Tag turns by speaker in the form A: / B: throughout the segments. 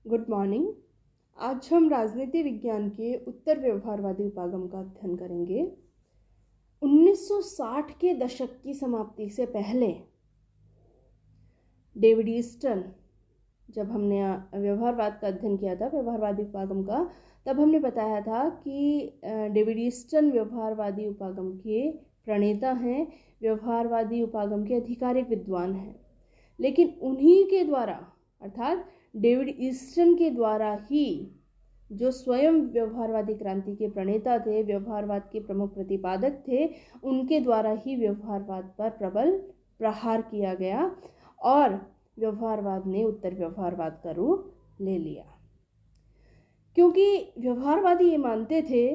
A: Good morning. आज हम राजनीति विज्ञान के उत्तर व्यवहारवादी उपागम का अध्ययन करेंगे। 1960 के दशक की समाप्ति से पहले डेविड ईस्टन, जब हमने व्यवहारवाद का अध्ययन किया था, व्यवहारवादी उपागम का, तब हमने बताया था कि डेविड ईस्टन व्यवहारवादी उपागम के प्रणेता हैं, व्यवहारवादी उपागम के आधिकारिक विद्वान हैं। लेकिन उन्हीं के द्वारा, अर्थात डेविड ईस्टन के द्वारा ही, जो स्वयं व्यवहारवादी क्रांति के प्रणेता थे, व्यवहारवाद के प्रमुख प्रतिपादक थे, उनके द्वारा ही व्यवहारवाद पर प्रबल प्रहार किया गया और व्यवहारवाद ने उत्तर व्यवहारवाद का रूप ले लिया। क्योंकि व्यवहारवादी ये मानते थे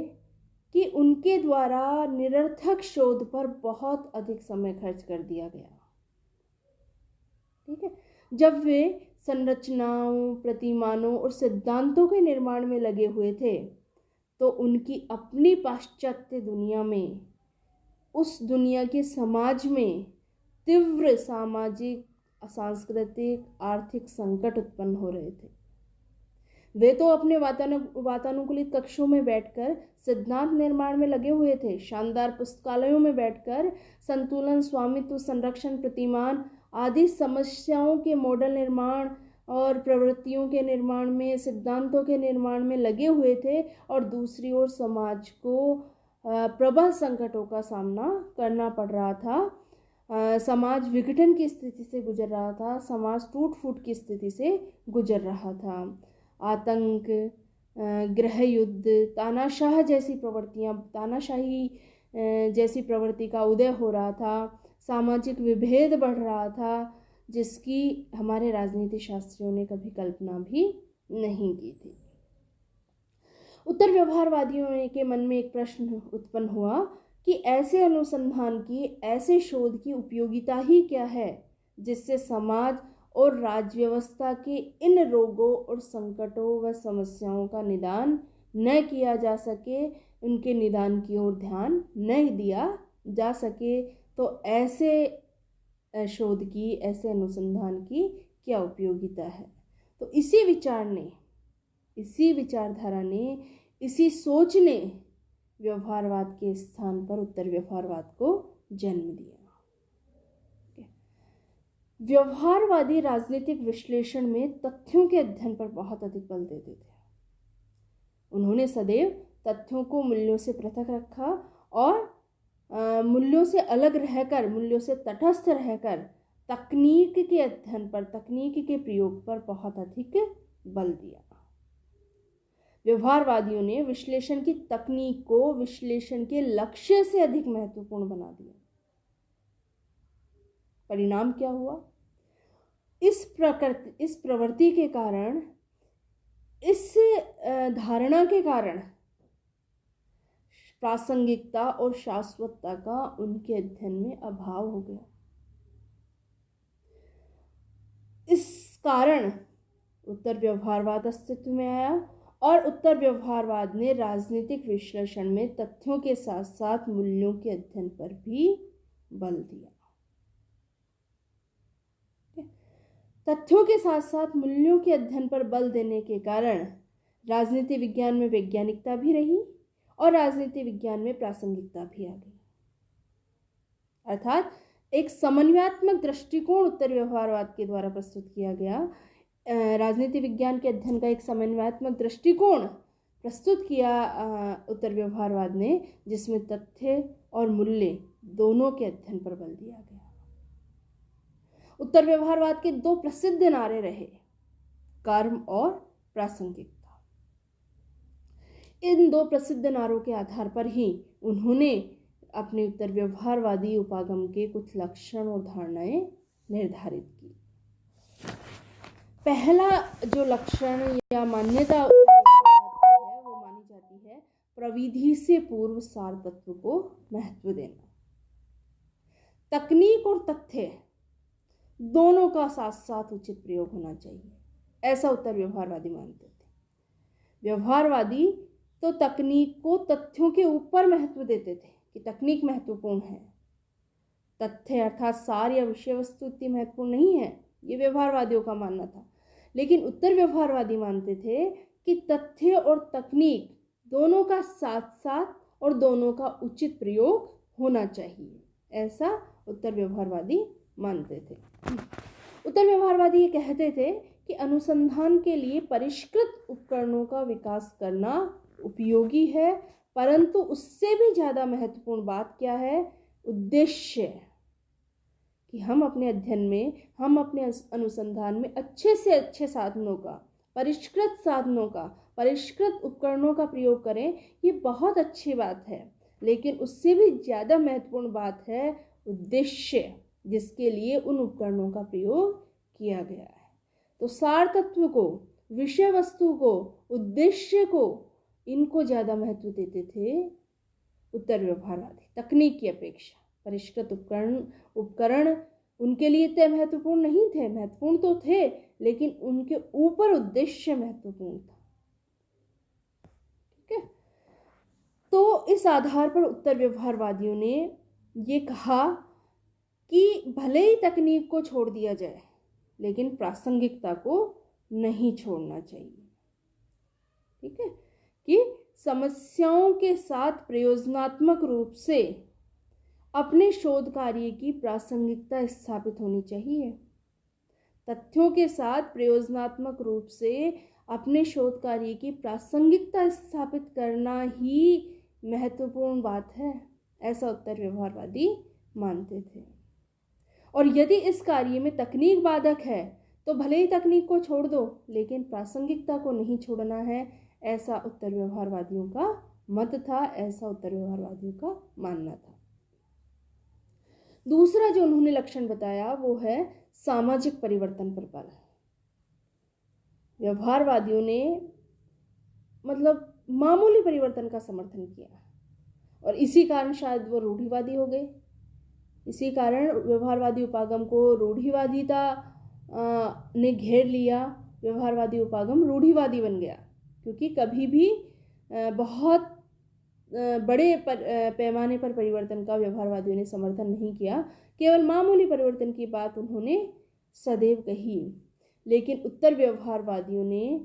A: कि उनके द्वारा निरर्थक शोध पर बहुत अधिक समय खर्च कर दिया गया। ठीक है, जब वे संरचनाओं, प्रतिमानों और सिद्धांतों के निर्माण में लगे हुए थे, तो उनकी अपनी पाश्चात्य दुनिया में, उस दुनिया के समाज में तीव्र सामाजिक, सांस्कृतिक, आर्थिक संकट उत्पन्न हो रहे थे। वे तो अपने वातानुकूलित कक्षों में बैठकर सिद्धांत निर्माण में लगे हुए थे, शानदार पुस्तकालयों में बैठकर संतुलन, स्वामित्व, संरक्षण, प्रतिमान आदि समस्याओं के मॉडल निर्माण और प्रवृत्तियों के निर्माण में, सिद्धांतों के निर्माण में लगे हुए थे, और दूसरी ओर समाज को प्रबल संकटों का सामना करना पड़ रहा था। समाज विघटन की स्थिति से गुजर रहा था, समाज टूट फूट की स्थिति से गुजर रहा था। आतंक, गृह युद्ध, तानाशाही जैसी प्रवृत्ति का उदय हो रहा था, सामाजिक विभेद बढ़ रहा था, जिसकी हमारे राजनीति शास्त्रियों ने कभी कल्पना भी नहीं की थी। उत्तर व्यवहारवादियों के मन में एक प्रश्न उत्पन्न हुआ कि ऐसे अनुसंधान की, ऐसे शोध की उपयोगिता ही क्या है, जिससे समाज और राज्य व्यवस्था के इन रोगों और संकटों व समस्याओं का निदान न किया जा सके, उनके निदान की ओर ध्यान न दिया जा सके। तो ऐसे शोध की, ऐसे अनुसंधान की क्या उपयोगिता है? तो इसी विचारधारा ने, इसी सोच ने व्यवहारवाद के स्थान पर उत्तर व्यवहारवाद को जन्म दिया। व्यवहारवादी राजनीतिक विश्लेषण में तथ्यों के अध्ययन पर बहुत अधिक बल देते थे। उन्होंने सदैव तथ्यों को मूल्यों से पृथक रखा और मूल्यों से अलग रहकर, मूल्यों से तटस्थ रहकर तकनीक के अध्ययन पर, तकनीक के प्रयोग पर बहुत अधिक बल दिया। व्यवहारवादियों ने विश्लेषण की तकनीक को विश्लेषण के लक्ष्य से अधिक महत्वपूर्ण बना दिया। परिणाम क्या हुआ? इस प्रवृत्ति के कारण, इस धारणा के कारण प्रासंगिकता और शाश्वतता का उनके अध्ययन में अभाव हो गया। इस कारण उत्तर व्यवहारवाद अस्तित्व में आया और उत्तर व्यवहारवाद ने राजनीतिक विश्लेषण में तथ्यों के साथ साथ मूल्यों के अध्ययन पर भी बल दिया। तथ्यों के साथ साथ मूल्यों के अध्ययन पर बल देने के कारण राजनीति विज्ञान में वैज्ञानिकता भी रही और राजनीति विज्ञान में प्रासंगिकता भी आ गई। अर्थात एक समन्वयात्मक दृष्टिकोण उत्तर व्यवहारवाद के द्वारा प्रस्तुत किया गया। राजनीति विज्ञान के अध्ययन का एक समन्वयात्मक दृष्टिकोण प्रस्तुत किया उत्तर व्यवहारवाद ने, जिसमें तथ्य और मूल्य दोनों के अध्ययन पर बल दिया गया। उत्तर व्यवहारवाद के दो प्रसिद्ध नारे रहे, कर्म और प्रासंगिकता। इन दो प्रसिद्ध नारों के आधार पर ही उन्होंने अपने उत्तर व्यवहारवादी उपागम के कुछ लक्षण और धारणाएं निर्धारित की। पहला जो लक्षण या मान्यता है वो मानी जाती है प्रविधि से पूर्व सार तत्व को महत्व देना। तकनीक और तथ्य दोनों का साथ साथ उचित प्रयोग होना चाहिए, ऐसा उत्तर व्यवहारवादी मानते थे। व्यवहारवादी तो तकनीक को तथ्यों के ऊपर महत्व देते थे कि तकनीक महत्वपूर्ण है, तथ्य अर्थात सार या विषय वस्तु इतनी महत्वपूर्ण नहीं है, ये व्यवहारवादियों का मानना था। लेकिन उत्तर व्यवहारवादी मानते थे कि तथ्य और तकनीक दोनों का साथ साथ और दोनों का उचित प्रयोग होना चाहिए, ऐसा उत्तर व्यवहारवादी मानते थे। उत्तर व्यवहारवादी ये कहते थे कि अनुसंधान के लिए परिष्कृत उपकरणों का विकास करना उपयोगी है, परंतु उससे भी ज़्यादा महत्वपूर्ण बात क्या है? उद्देश्य, कि हम अपने अध्ययन में, हम अपने अनुसंधान में अच्छे से अच्छे साधनों का, परिष्कृत साधनों का, परिष्कृत उपकरणों का प्रयोग करें। ये बहुत अच्छी बात है, लेकिन उससे भी ज़्यादा महत्वपूर्ण बात है उद्देश्य, जिसके लिए उन उपकरणों का प्रयोग किया गया है। तो सार तत्व को, विषय वस्तु को, उद्देश्य को, इनको ज़्यादा महत्व देते थे उत्तर व्यवहारवादी, तकनीक की अपेक्षा। परिष्कृत उपकरण उनके लिए इतने महत्वपूर्ण नहीं थे, महत्वपूर्ण तो थे, लेकिन उनके ऊपर उद्देश्य महत्वपूर्ण था। ठीक है, तो इस आधार पर उत्तर व्यवहारवादियों ने ये कहा कि भले ही तकनीक को छोड़ दिया जाए, लेकिन प्रासंगिकता को नहीं छोड़ना चाहिए। ठीक है, कि समस्याओं के साथ प्रयोजनात्मक रूप से अपने शोध कार्य की प्रासंगिकता स्थापित होनी चाहिए। तथ्यों के साथ प्रयोजनात्मक रूप से अपने शोध कार्य की प्रासंगिकता स्थापित करना ही महत्वपूर्ण बात है, ऐसा उत्तर व्यवहारवादी मानते थे। और यदि इस कार्य में तकनीक बाधक है तो भले ही तकनीक को छोड़ दो, लेकिन प्रासंगिकता को नहीं छोड़ना है, ऐसा उत्तर व्यवहारवादियों का मत था, ऐसा उत्तर व्यवहारवादियों का मानना था। दूसरा जो उन्होंने लक्षण बताया वो है सामाजिक परिवर्तन पर बल। व्यवहारवादियों ने मतलब मामूली परिवर्तन का समर्थन किया और इसी कारण शायद वो रूढ़िवादी हो गए। इसी कारण व्यवहारवादी उपागम को रूढ़िवादिता ने घेर लिया, व्यवहारवादी उपागम रूढ़िवादी बन गया, क्योंकि कभी भी बहुत बड़े पैमाने पर परिवर्तन का व्यवहारवादियों ने समर्थन नहीं किया, केवल मामूली परिवर्तन की बात उन्होंने सदैव कही। लेकिन उत्तर व्यवहारवादियों ने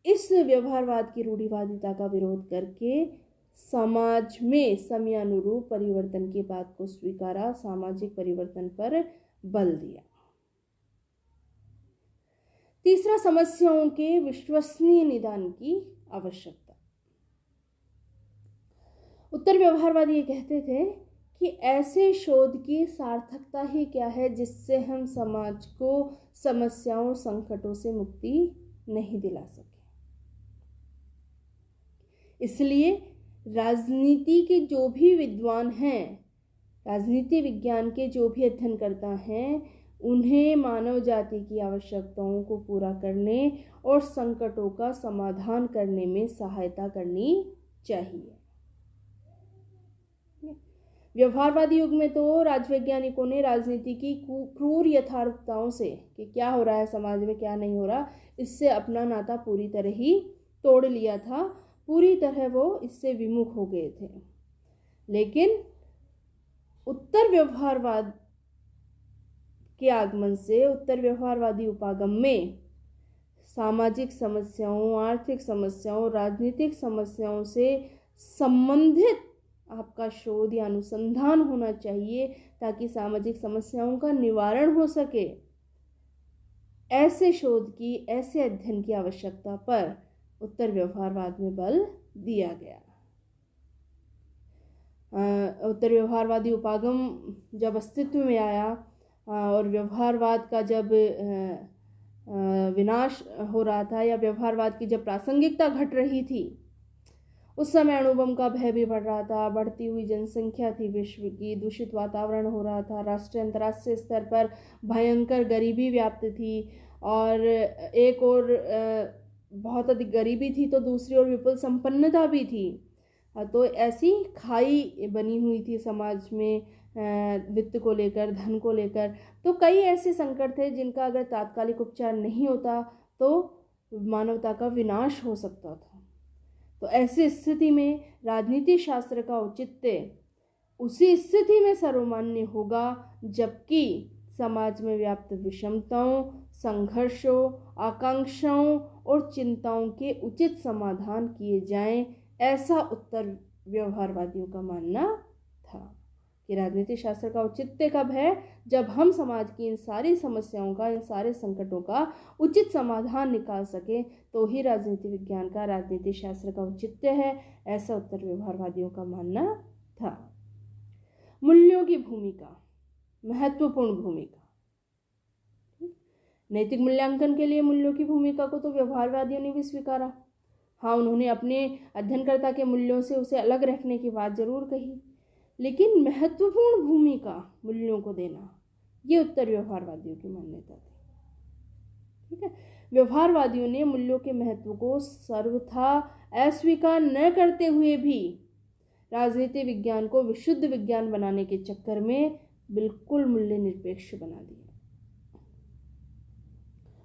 A: इस व्यवहारवाद की रूढ़िवादिता का विरोध करके समाज में समयानुरूप परिवर्तन की बात को स्वीकारा, सामाजिक परिवर्तन पर बल दिया। तीसरा, समस्याओं के विश्वसनीय निदान की आवश्यकता। उत्तर व्यवहारवादी ये कहते थे कि ऐसे शोध की सार्थकता ही क्या है जिससे हम समाज को समस्याओं, संकटों से मुक्ति नहीं दिला सके। इसलिए राजनीति के जो भी विद्वान हैं, राजनीति विज्ञान के जो भी अध्ययनकर्ता हैं, उन्हें मानव जाति की आवश्यकताओं को पूरा करने और संकटों का समाधान करने में सहायता करनी चाहिए। व्यवहारवादी युग में तो राजवैज्ञानिकों ने राजनीति की क्रूर यथार्थताओं से, कि क्या हो रहा है समाज में, क्या नहीं हो रहा, इससे अपना नाता पूरी तरह ही तोड़ लिया था, पूरी तरह वो इससे विमुख हो गए थे। लेकिन उत्तर व्यवहारवाद के आगमन से, उत्तर व्यवहारवादी उपागम में सामाजिक समस्याओं, आर्थिक समस्याओं, राजनीतिक समस्याओं से संबंधित आपका शोध या अनुसंधान होना चाहिए ताकि सामाजिक समस्याओं का निवारण हो सके। ऐसे शोध की, ऐसे अध्ययन की आवश्यकता पर उत्तर व्यवहारवाद में बल दिया गया। उत्तर व्यवहारवादी उपागम जब अस्तित्व में आया और व्यवहारवाद का जब विनाश हो रहा था या व्यवहारवाद की जब प्रासंगिकता घट रही थी, उस समय अणुबम का भय भी बढ़ रहा था, बढ़ती हुई जनसंख्या थी विश्व की, दूषित वातावरण हो रहा था, राष्ट्रीय अंतर्राष्ट्रीय स्तर पर भयंकर गरीबी व्याप्त थी और एक और बहुत अधिक गरीबी थी तो दूसरी ओर विपुल संपन्नता भी थी। तो ऐसी खाई बनी हुई थी समाज में, वित्त को लेकर, धन को लेकर। तो कई ऐसे संकट थे जिनका अगर तात्कालिक उपचार नहीं होता तो मानवता का विनाश हो सकता था। तो ऐसी स्थिति में राजनीति शास्त्र का औचित्य उसी स्थिति में सर्वमान्य होगा जबकि समाज में व्याप्त विषमताओं, संघर्षों, आकांक्षाओं और चिंताओं के उचित समाधान किए जाएं, ऐसा उत्तर व्यवहारवादियों का मानना था। कि राजनीति शास्त्र का औचित्य कब है? जब हम समाज की इन सारी समस्याओं का, इन सारे संकटों का उचित समाधान निकाल सके, तो ही राजनीति विज्ञान का, राजनीति शास्त्र का औचित्य है, ऐसा उत्तर व्यवहारवादियों का मानना था। मूल्यों की भूमिका, महत्वपूर्ण भूमिका। नैतिक मूल्यांकन के लिए मूल्यों की भूमिका को तो व्यवहारवादियों ने भी स्वीकारा। हाँ, उन्होंने अपने अध्ययनकर्ता के मूल्यों से उसे अलग रखने की बात जरूर कही, लेकिन महत्वपूर्ण भूमिका मूल्यों को देना, ये उत्तर व्यवहारवादियों की मान्यता थी। ठीक है, व्यवहारवादियों ने मूल्यों के महत्व को सर्वथा अस्वीकार न करते हुए भी राजनीति विज्ञान को विशुद्ध विज्ञान बनाने के चक्कर में बिल्कुल मूल्य निरपेक्ष बना दिया।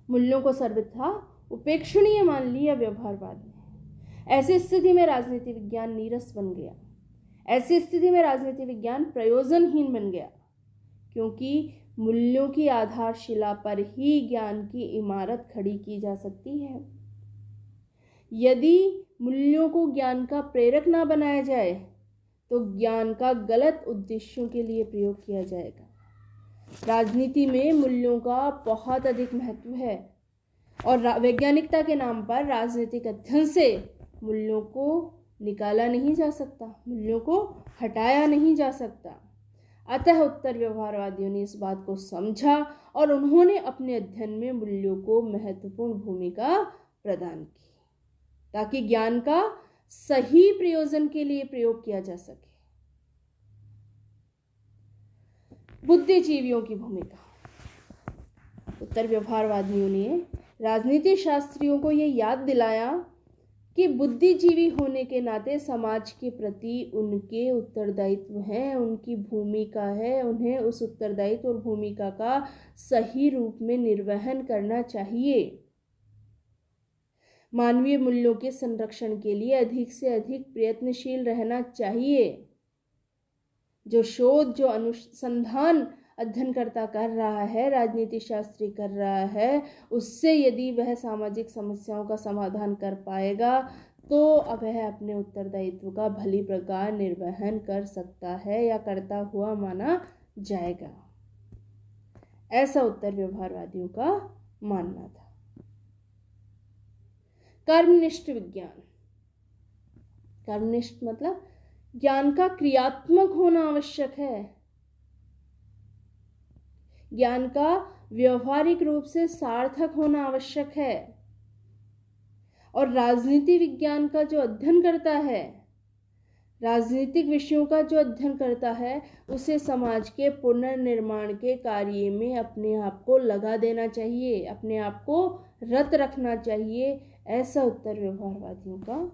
A: मूल्यों को सर्वथा उपेक्षणीय मान लिया व्यवहारवाद ने। ऐसी स्थिति में राजनीति विज्ञान नीरस बन गया। ऐसी स्थिति में राजनीति विज्ञान प्रयोजनहीन बन गया, क्योंकि मूल्यों की आधारशिला पर ही ज्ञान की इमारत खड़ी की जा सकती है। यदि मूल्यों को ज्ञान का प्रेरक ना बनाया जाए, तो ज्ञान का गलत उद्देश्यों के लिए प्रयोग किया जाएगा। राजनीति में मूल्यों का बहुत अधिक महत्व है और वैज्ञानिकता के नाम पर राजनीतिक अध्ययन से मूल्यों को निकाला नहीं जा सकता, मूल्यों को हटाया नहीं जा सकता। अतः उत्तर व्यवहारवादियों ने इस बात को समझा और उन्होंने अपने अध्ययन में मूल्यों को महत्वपूर्ण भूमिका प्रदान की, ताकि ज्ञान का सही प्रयोजन के लिए प्रयोग किया जा सके। बुद्धिजीवियों की भूमिका। उत्तर व्यवहारवादियों ने राजनीति शास्त्रियों को यह याद दिलाया कि बुद्धिजीवी होने के नाते समाज के प्रति उनके उत्तरदायित्व हैं, उनकी भूमिका है। उन्हें उस उत्तरदायित्व और भूमिका का सही रूप में निर्वहन करना चाहिए। मानवीय मूल्यों के संरक्षण के लिए अधिक से अधिक प्रयत्नशील रहना चाहिए। जो शोध, जो अनुसंधान अध्ययनकर्ता कर रहा है, राजनीति शास्त्री कर रहा है, उससे यदि वह सामाजिक समस्याओं का समाधान कर पाएगा, तो वह अपने उत्तरदायित्व का भली प्रकार निर्वहन कर सकता है या करता हुआ माना जाएगा। ऐसा उत्तर व्यवहारवादियों का मानना था। कर्मनिष्ठ विज्ञान। कर्मनिष्ठ मतलब ज्ञान का क्रियात्मक होना आवश्यक है। ज्ञान का व्यवहारिक रूप से सार्थक होना आवश्यक है। और राजनीति विज्ञान का जो अध्ययन करता है, राजनीतिक विषयों का जो अध्ययन करता है, उसे समाज के पुनर्निर्माण के कार्य में अपने आप को लगा देना चाहिए, अपने आप को रत रखना चाहिए। ऐसा उत्तर व्यवहारवादियों का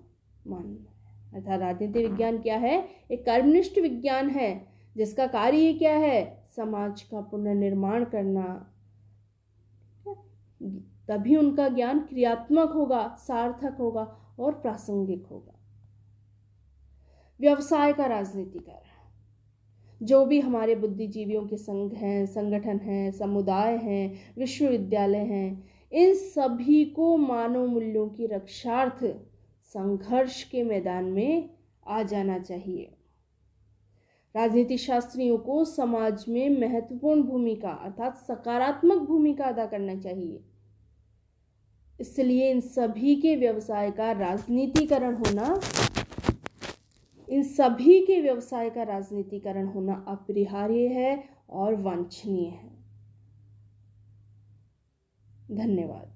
A: मानना है। अर्थात राजनीति विज्ञान क्या है? एक कर्मनिष्ठ विज्ञान है जिसका कार्य क्या है? समाज का पुनर्निर्माण करना। तभी उनका ज्ञान क्रियात्मक होगा, सार्थक होगा और प्रासंगिक होगा। व्यवसाय का राजनीतिकरण। जो भी हमारे बुद्धिजीवियों के संघ हैं, संगठन हैं, समुदाय हैं, विश्वविद्यालय हैं, इन सभी को मानव मूल्यों की रक्षार्थ संघर्ष के मैदान में आ जाना चाहिए। राजनीति शास्त्रियों को समाज में महत्वपूर्ण भूमिका अर्थात सकारात्मक भूमिका अदा करना चाहिए। इसलिए इन सभी के व्यवसाय का राजनीतिकरण होना अपरिहार्य है और वांछनीय है। धन्यवाद।